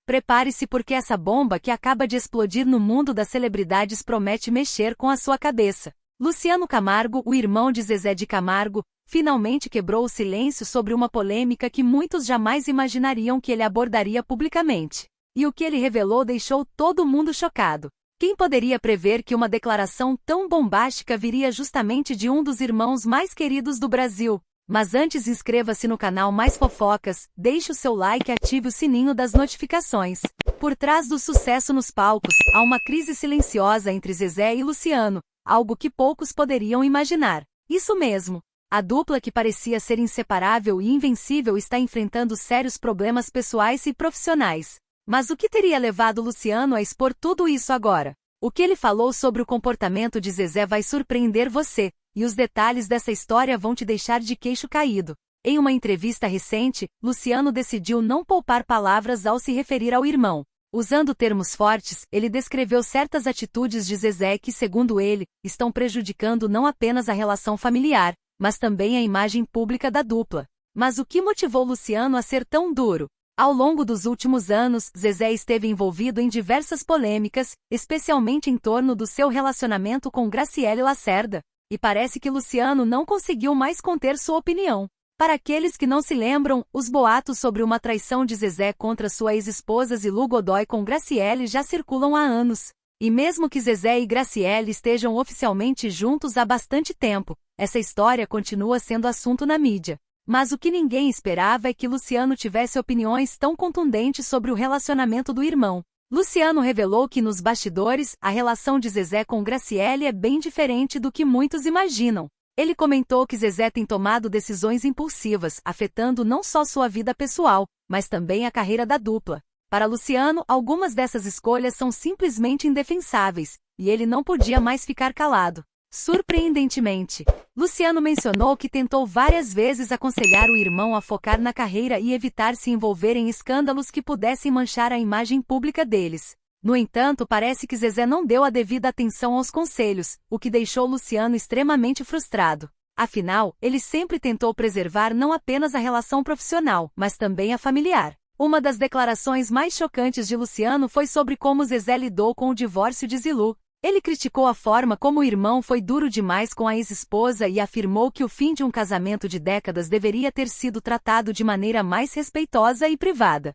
Prepare-se porque essa bomba que acaba de explodir no mundo das celebridades promete mexer com a sua cabeça. Luciano Camargo, o irmão de Zezé de Camargo, finalmente quebrou o silêncio sobre uma polêmica que muitos jamais imaginariam que ele abordaria publicamente. E o que ele revelou deixou todo mundo chocado. Quem poderia prever que uma declaração tão bombástica viria justamente de um dos irmãos mais queridos do Brasil? Mas antes, inscreva-se no canal Mais Fofocas, deixe o seu like e ative o sininho das notificações. Por trás do sucesso nos palcos, há uma crise silenciosa entre Zezé e Luciano, algo que poucos poderiam imaginar. Isso mesmo. A dupla que parecia ser inseparável e invencível está enfrentando sérios problemas pessoais e profissionais. Mas o que teria levado Luciano a expor tudo isso agora? O que ele falou sobre o comportamento de Zezé vai surpreender você, e os detalhes dessa história vão te deixar de queixo caído. Em uma entrevista recente, Luciano decidiu não poupar palavras ao se referir ao irmão. Usando termos fortes, ele descreveu certas atitudes de Zezé que, segundo ele, estão prejudicando não apenas a relação familiar, mas também a imagem pública da dupla. Mas o que motivou Luciano a ser tão duro? Ao longo dos últimos anos, Zezé esteve envolvido em diversas polêmicas, especialmente em torno do seu relacionamento com Graciele Lacerda. E parece que Luciano não conseguiu mais conter sua opinião. Para aqueles que não se lembram, os boatos sobre uma traição de Zezé contra sua ex-esposa Zilu Godoy com Graciele já circulam há anos. E mesmo que Zezé e Graciele estejam oficialmente juntos há bastante tempo, essa história continua sendo assunto na mídia. Mas o que ninguém esperava é que Luciano tivesse opiniões tão contundentes sobre o relacionamento do irmão. Luciano revelou que nos bastidores, a relação de Zezé com Graciele é bem diferente do que muitos imaginam. Ele comentou que Zezé tem tomado decisões impulsivas, afetando não só sua vida pessoal, mas também a carreira da dupla. Para Luciano, algumas dessas escolhas são simplesmente indefensáveis, e ele não podia mais ficar calado. Surpreendentemente, Luciano mencionou que tentou várias vezes aconselhar o irmão a focar na carreira e evitar se envolver em escândalos que pudessem manchar a imagem pública deles. No entanto, parece que Zezé não deu a devida atenção aos conselhos, o que deixou Luciano extremamente frustrado. Afinal, ele sempre tentou preservar não apenas a relação profissional, mas também a familiar. Uma das declarações mais chocantes de Luciano foi sobre como Zezé lidou com o divórcio de Zilu. Ele criticou a forma como o irmão foi duro demais com a ex-esposa e afirmou que o fim de um casamento de décadas deveria ter sido tratado de maneira mais respeitosa e privada.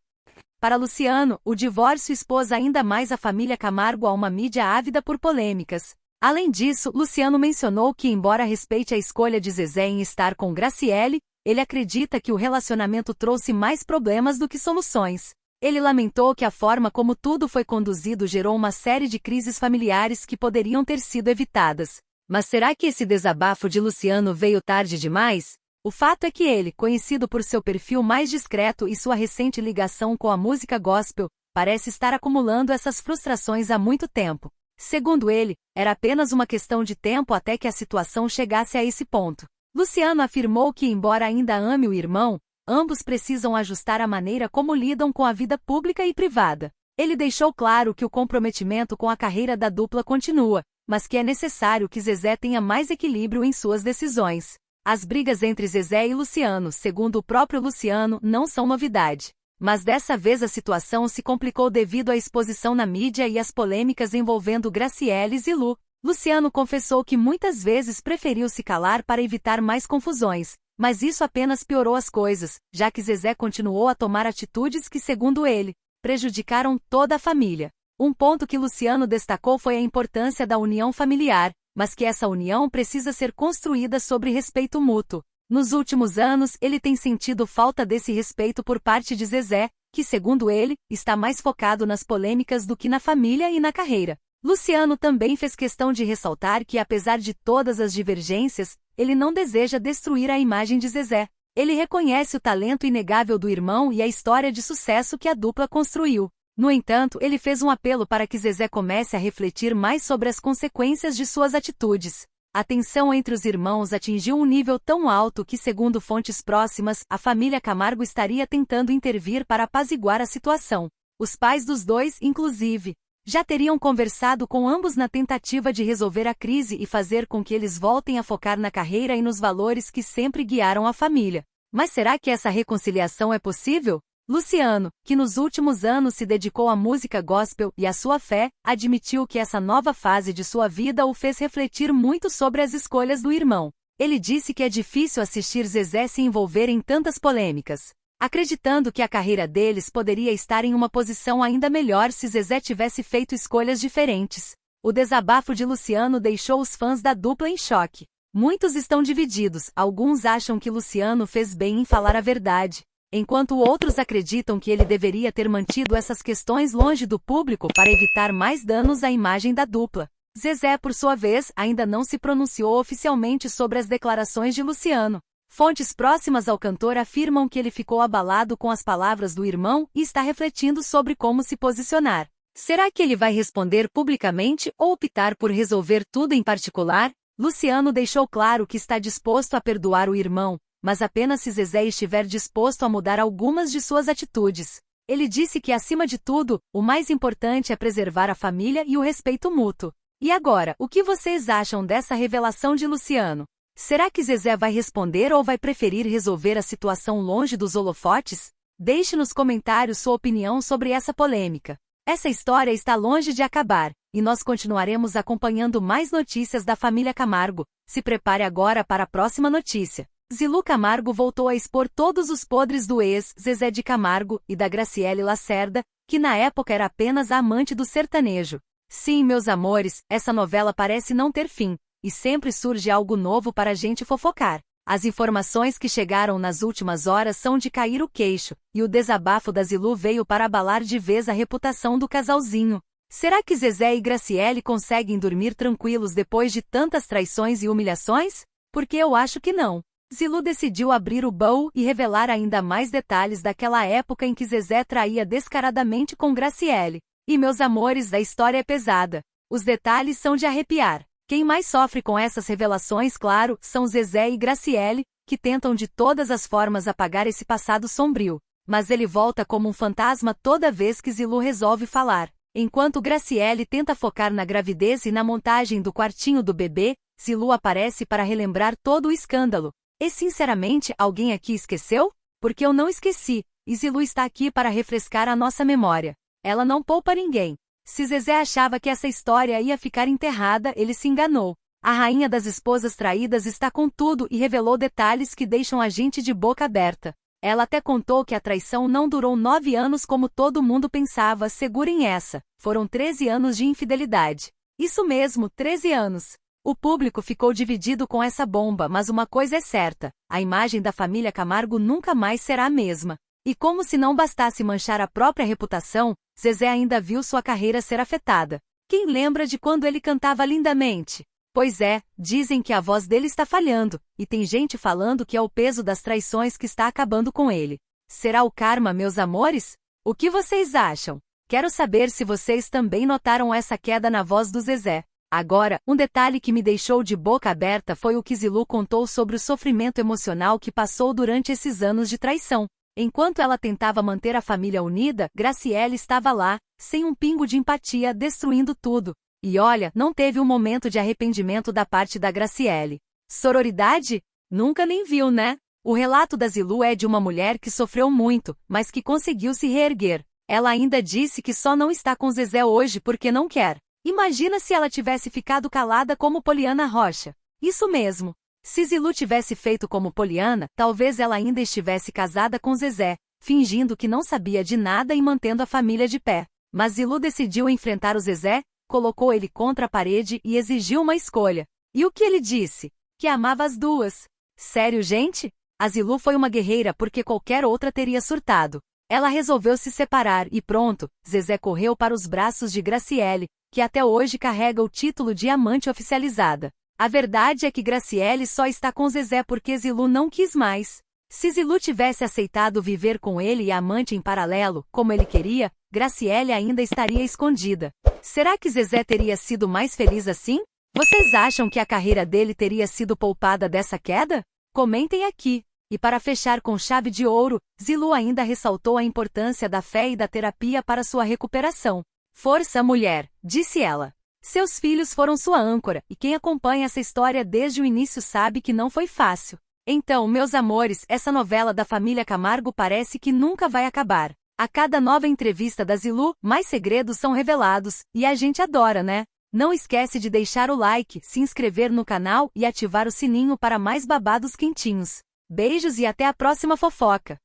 Para Luciano, o divórcio expôs ainda mais a família Camargo a uma mídia ávida por polêmicas. Além disso, Luciano mencionou que, embora respeite a escolha de Zezé em estar com Graciele, ele acredita que o relacionamento trouxe mais problemas do que soluções. Ele lamentou que a forma como tudo foi conduzido gerou uma série de crises familiares que poderiam ter sido evitadas. Mas será que esse desabafo de Luciano veio tarde demais? O fato é que ele, conhecido por seu perfil mais discreto e sua recente ligação com a música gospel, parece estar acumulando essas frustrações há muito tempo. Segundo ele, era apenas uma questão de tempo até que a situação chegasse a esse ponto. Luciano afirmou que, embora ainda ame o irmão, ambos precisam ajustar a maneira como lidam com a vida pública e privada. Ele deixou claro que o comprometimento com a carreira da dupla continua, mas que é necessário que Zezé tenha mais equilíbrio em suas decisões. As brigas entre Zezé e Luciano, segundo o próprio Luciano, não são novidade. Mas dessa vez a situação se complicou devido à exposição na mídia e às polêmicas envolvendo Graciele e Zilu. Luciano confessou que muitas vezes preferiu se calar para evitar mais confusões. Mas isso apenas piorou as coisas, já que Zezé continuou a tomar atitudes que, segundo ele, prejudicaram toda a família. Um ponto que Luciano destacou foi a importância da união familiar, mas que essa união precisa ser construída sobre respeito mútuo. Nos últimos anos, ele tem sentido falta desse respeito por parte de Zezé, que, segundo ele, está mais focado nas polêmicas do que na família e na carreira. Luciano também fez questão de ressaltar que, apesar de todas as divergências, ele não deseja destruir a imagem de Zezé. Ele reconhece o talento inegável do irmão e a história de sucesso que a dupla construiu. No entanto, ele fez um apelo para que Zezé comece a refletir mais sobre as consequências de suas atitudes. A tensão entre os irmãos atingiu um nível tão alto que, segundo fontes próximas, a família Camargo estaria tentando intervir para apaziguar a situação. Os pais dos dois, inclusive, já teriam conversado com ambos na tentativa de resolver a crise e fazer com que eles voltem a focar na carreira e nos valores que sempre guiaram a família. Mas será que essa reconciliação é possível? Luciano, que nos últimos anos se dedicou à música gospel e à sua fé, admitiu que essa nova fase de sua vida o fez refletir muito sobre as escolhas do irmão. Ele disse que é difícil assistir Zezé se envolver em tantas polêmicas, acreditando que a carreira deles poderia estar em uma posição ainda melhor se Zezé tivesse feito escolhas diferentes. O desabafo de Luciano deixou os fãs da dupla em choque. Muitos estão divididos, alguns acham que Luciano fez bem em falar a verdade, enquanto outros acreditam que ele deveria ter mantido essas questões longe do público para evitar mais danos à imagem da dupla. Zezé, por sua vez, ainda não se pronunciou oficialmente sobre as declarações de Luciano. Fontes próximas ao cantor afirmam que ele ficou abalado com as palavras do irmão e está refletindo sobre como se posicionar. Será que ele vai responder publicamente ou optar por resolver tudo em particular? Luciano deixou claro que está disposto a perdoar o irmão, mas apenas se Zezé estiver disposto a mudar algumas de suas atitudes. Ele disse que, acima de tudo, o mais importante é preservar a família e o respeito mútuo. E agora, o que vocês acham dessa revelação de Luciano? Será que Zezé vai responder ou vai preferir resolver a situação longe dos holofotes? Deixe nos comentários sua opinião sobre essa polêmica. Essa história está longe de acabar, e nós continuaremos acompanhando mais notícias da família Camargo. Se prepare agora para a próxima notícia. Zilu Camargo voltou a expor todos os podres do ex-Zezé de Camargo e da Graciele Lacerda, que na época era apenas a amante do sertanejo. Sim, meus amores, essa novela parece não ter fim, e sempre surge algo novo para a gente fofocar. As informações que chegaram nas últimas horas são de cair o queixo, e o desabafo da Zilu veio para abalar de vez a reputação do casalzinho. Será que Zezé e Graciele conseguem dormir tranquilos depois de tantas traições e humilhações? Porque eu acho que não. Zilu decidiu abrir o baú e revelar ainda mais detalhes daquela época em que Zezé traía descaradamente com Graciele. E meus amores, a história é pesada. Os detalhes são de arrepiar. Quem mais sofre com essas revelações, claro, são Zezé e Graciele, que tentam de todas as formas apagar esse passado sombrio. Mas ele volta como um fantasma toda vez que Zilu resolve falar. Enquanto Graciele tenta focar na gravidez e na montagem do quartinho do bebê, Zilu aparece para relembrar todo o escândalo. E sinceramente, alguém aqui esqueceu? Porque eu não esqueci, e Zilu está aqui para refrescar a nossa memória. Ela não poupa ninguém. Se Zezé achava que essa história ia ficar enterrada, ele se enganou. A rainha das esposas traídas está com tudo e revelou detalhes que deixam a gente de boca aberta. Ela até contou que a traição não durou 9 anos como todo mundo pensava. Segurem essa. Foram 13 anos de infidelidade. Isso mesmo, 13 anos. O público ficou dividido com essa bomba, mas uma coisa é certa: a imagem da família Camargo nunca mais será a mesma. E como se não bastasse manchar a própria reputação, Zezé ainda viu sua carreira ser afetada. Quem lembra de quando ele cantava lindamente? Pois é, dizem que a voz dele está falhando, e tem gente falando que é o peso das traições que está acabando com ele. Será o karma, meus amores? O que vocês acham? Quero saber se vocês também notaram essa queda na voz do Zezé. Agora, um detalhe que me deixou de boca aberta foi o que Zilu contou sobre o sofrimento emocional que passou durante esses anos de traição. Enquanto ela tentava manter a família unida, Graciele estava lá, sem um pingo de empatia, destruindo tudo. E olha, não teve um momento de arrependimento da parte da Graciele. Sororidade? Nunca nem viu, né? O relato da Zilu é de uma mulher que sofreu muito, mas que conseguiu se reerguer. Ela ainda disse que só não está com Zezé hoje porque não quer. Imagina se ela tivesse ficado calada como Poliana Rocha. Isso mesmo. Se Zilu tivesse feito como Poliana, talvez ela ainda estivesse casada com Zezé, fingindo que não sabia de nada e mantendo a família de pé. Mas Zilu decidiu enfrentar o Zezé, colocou ele contra a parede e exigiu uma escolha. E o que ele disse? Que amava as duas. Sério, gente? A Zilu foi uma guerreira porque qualquer outra teria surtado. Ela resolveu se separar e pronto, Zezé correu para os braços de Graciele, que até hoje carrega o título de amante oficializada. A verdade é que Graciele só está com Zezé porque Zilu não quis mais. Se Zilu tivesse aceitado viver com ele e a amante em paralelo, como ele queria, Graciele ainda estaria escondida. Será que Zezé teria sido mais feliz assim? Vocês acham que a carreira dele teria sido poupada dessa queda? Comentem aqui. E para fechar com chave de ouro, Zilu ainda ressaltou a importância da fé e da terapia para sua recuperação. Força, mulher, disse ela. Seus filhos foram sua âncora, e quem acompanha essa história desde o início sabe que não foi fácil. Então, meus amores, essa novela da família Camargo parece que nunca vai acabar. A cada nova entrevista da Zilu, mais segredos são revelados, e a gente adora, né? Não esquece de deixar o like, se inscrever no canal e ativar o sininho para mais babados quentinhos. Beijos e até a próxima fofoca!